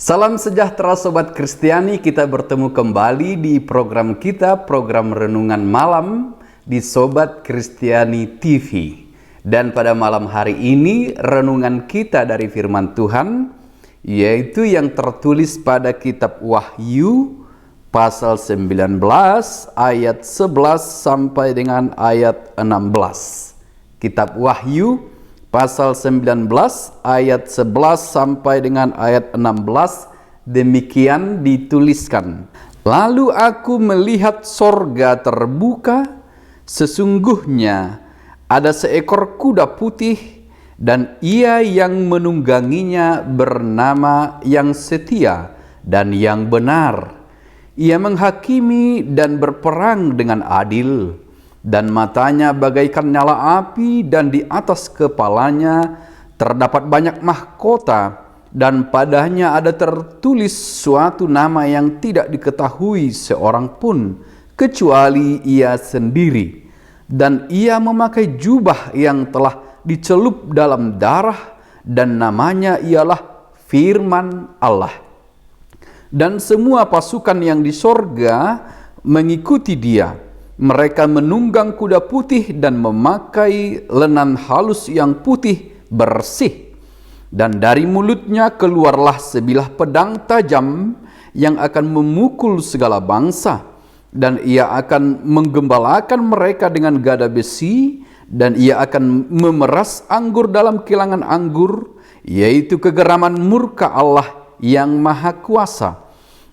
Salam sejahtera Sobat Kristiani, kita bertemu kembali di program kita, program Renungan Malam di Sobat Kristiani TV. Dan pada malam hari ini, renungan kita dari firman Tuhan, yaitu yang tertulis pada kitab Wahyu, pasal 19, ayat 11 sampai dengan ayat 16. Kitab Wahyu, pasal 19 ayat 11 sampai dengan ayat 16, demikian dituliskan. Lalu aku melihat sorga terbuka, sesungguhnya ada seekor kuda putih, dan ia yang menungganginya bernama Yang Setia dan Yang Benar. Ia menghakimi dan berperang dengan adil, dan matanya bagaikan nyala api, dan di atas kepalanya terdapat banyak mahkota, dan padanya ada tertulis suatu nama yang tidak diketahui seorang pun kecuali ia sendiri. Dan ia memakai jubah yang telah dicelup dalam darah, dan namanya ialah Firman Allah. Dan semua pasukan yang di sorga mengikuti dia. Mereka menunggang kuda putih dan memakai lenan halus yang putih bersih. Dan dari mulutnya keluarlah sebilah pedang tajam yang akan memukul segala bangsa. Dan ia akan menggembalakan mereka dengan gada besi, dan ia akan memeras anggur dalam kilangan anggur, yaitu kegeraman murka Allah yang Maha Kuasa.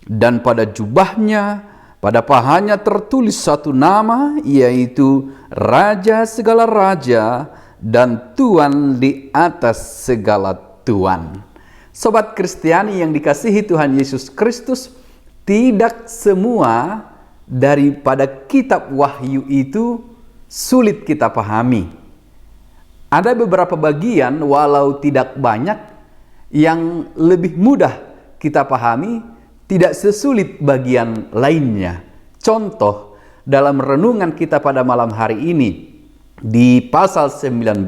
Dan pada jubahnya, pada pahanya tertulis satu nama, yaitu Raja segala raja dan Tuan di atas segala tuan. Sobat Kristiani yang dikasihi Tuhan Yesus Kristus, tidak semua daripada kitab Wahyu itu sulit kita pahami. Ada beberapa bagian, walau tidak banyak, yang lebih mudah kita pahami, tidak sesulit bagian lainnya. Contoh, dalam renungan kita pada malam hari ini, di pasal 19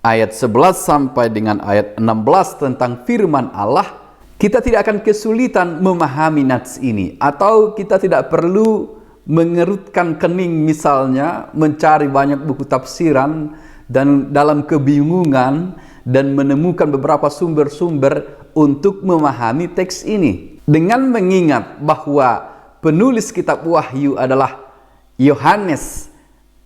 ayat 11 sampai dengan ayat 16 tentang firman Allah, kita tidak akan kesulitan memahami nats ini, atau kita tidak perlu mengerutkan kening misalnya, mencari banyak buku tafsiran dan dalam kebingungan dan menemukan beberapa sumber-sumber untuk memahami teks ini. Dengan mengingat bahwa penulis kitab Wahyu adalah Yohanes,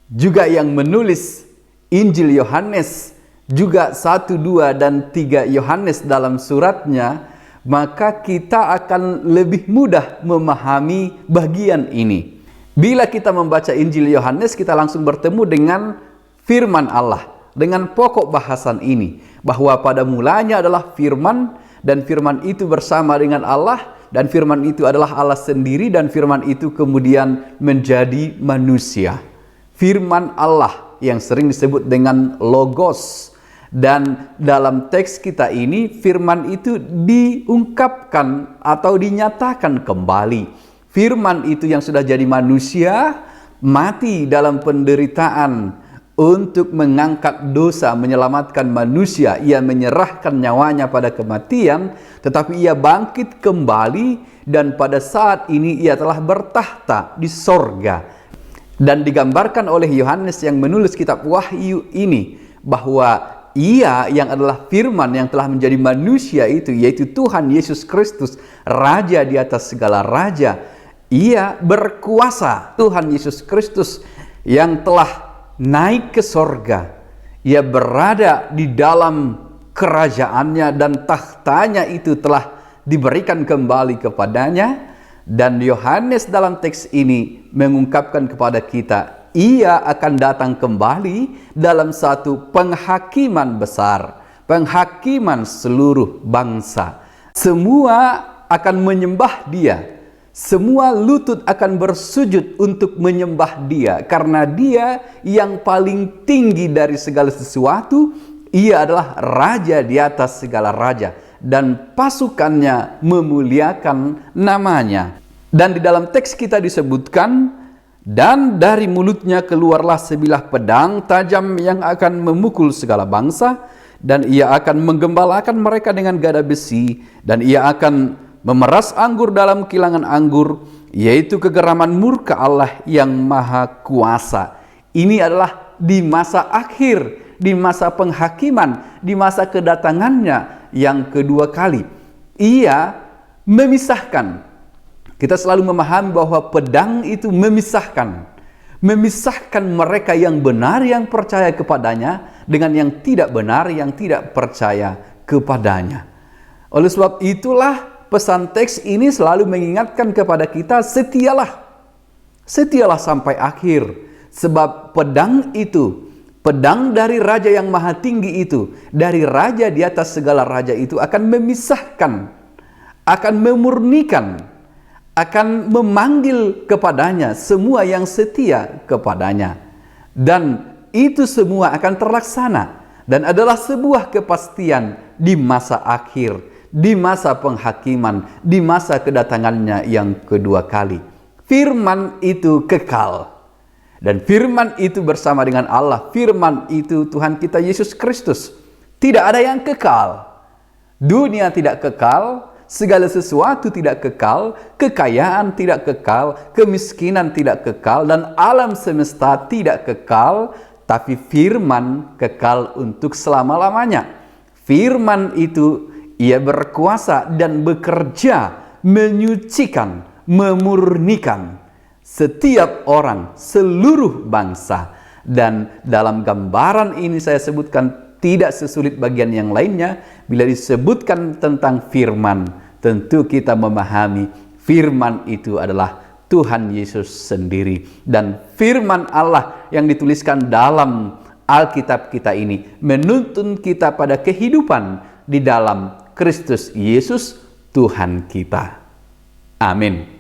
juga yang menulis Injil Yohanes, juga 1, 2, dan 3 Yohanes dalam suratnya, maka kita akan lebih mudah memahami bagian ini. Bila kita membaca Injil Yohanes, kita langsung bertemu dengan firman Allah, dengan pokok bahasan ini, bahwa pada mulanya adalah firman, dan firman itu bersama dengan Allah, dan firman itu adalah Allah sendiri, dan firman itu kemudian menjadi manusia. Firman Allah yang sering disebut dengan Logos. Dan dalam teks kita ini, firman itu diungkapkan atau dinyatakan kembali. Firman itu yang sudah jadi manusia, mati dalam penderitaan untuk mengangkat dosa, menyelamatkan manusia. Ia menyerahkan nyawanya pada kematian, tetapi ia bangkit kembali, dan pada saat ini ia telah bertahta di sorga. Dan digambarkan oleh Yohanes yang menulis kitab Wahyu ini, bahwa ia yang adalah firman yang telah menjadi manusia itu, yaitu Tuhan Yesus Kristus, Raja di atas segala raja. Ia berkuasa, Tuhan Yesus Kristus yang telah naik ke sorga. Ia berada di dalam kerajaannya, dan tahtanya itu telah diberikan kembali kepadanya. Dan Yohanes dalam teks ini mengungkapkan kepada kita, ia akan datang kembali dalam satu penghakiman besar, penghakiman seluruh bangsa. Semua akan menyembah dia. Semua lutut akan bersujud untuk menyembah dia, karena dia yang paling tinggi dari segala sesuatu. Ia adalah Raja di atas segala raja, dan pasukannya memuliakan namanya. Dan di dalam teks kita disebutkan, dan dari mulutnya keluarlah sebilah pedang tajam yang akan memukul segala bangsa. dan ia akan menggembalakan mereka dengan gada besi, dan ia akan memeras anggur dalam kilangan anggur, yaitu kegeraman murka Allah yang maha kuasa. Ini adalah di masa akhir, di masa penghakiman, di masa kedatangannya yang kedua kali. Ia memisahkan. Kita selalu memahami bahwa pedang itu memisahkan mereka yang benar, yang percaya kepadanya, dengan yang tidak benar, yang tidak percaya kepadanya. Oleh sebab itulah pesan teks ini selalu mengingatkan kepada kita, setialah sampai akhir, sebab pedang itu, pedang dari Raja yang Maha Tinggi itu, dari Raja di atas segala raja itu akan memisahkan, akan memurnikan, akan memanggil kepadanya semua yang setia kepadanya. Dan itu semua akan terlaksana dan adalah sebuah kepastian di masa akhir, di masa penghakiman, di masa kedatangannya yang kedua kali. Firman itu kekal. Dan firman itu bersama dengan Allah. Firman itu Tuhan kita Yesus Kristus. Tidak ada yang kekal. Dunia tidak kekal. Segala sesuatu tidak kekal, kekayaan tidak kekal, kemiskinan tidak kekal, dan alam semesta tidak kekal, tapi firman kekal untuk selama-lamanya. Firman itu ia berkuasa dan bekerja menyucikan, memurnikan setiap orang, seluruh bangsa. Dan dalam gambaran ini saya sebutkan tidak sesulit bagian yang lainnya. Bila disebutkan tentang firman, tentu kita memahami firman itu adalah Tuhan Yesus sendiri. Dan firman Allah yang dituliskan dalam Alkitab kita ini menuntun kita pada kehidupan di dalam Kristus Yesus Tuhan kita. Amin.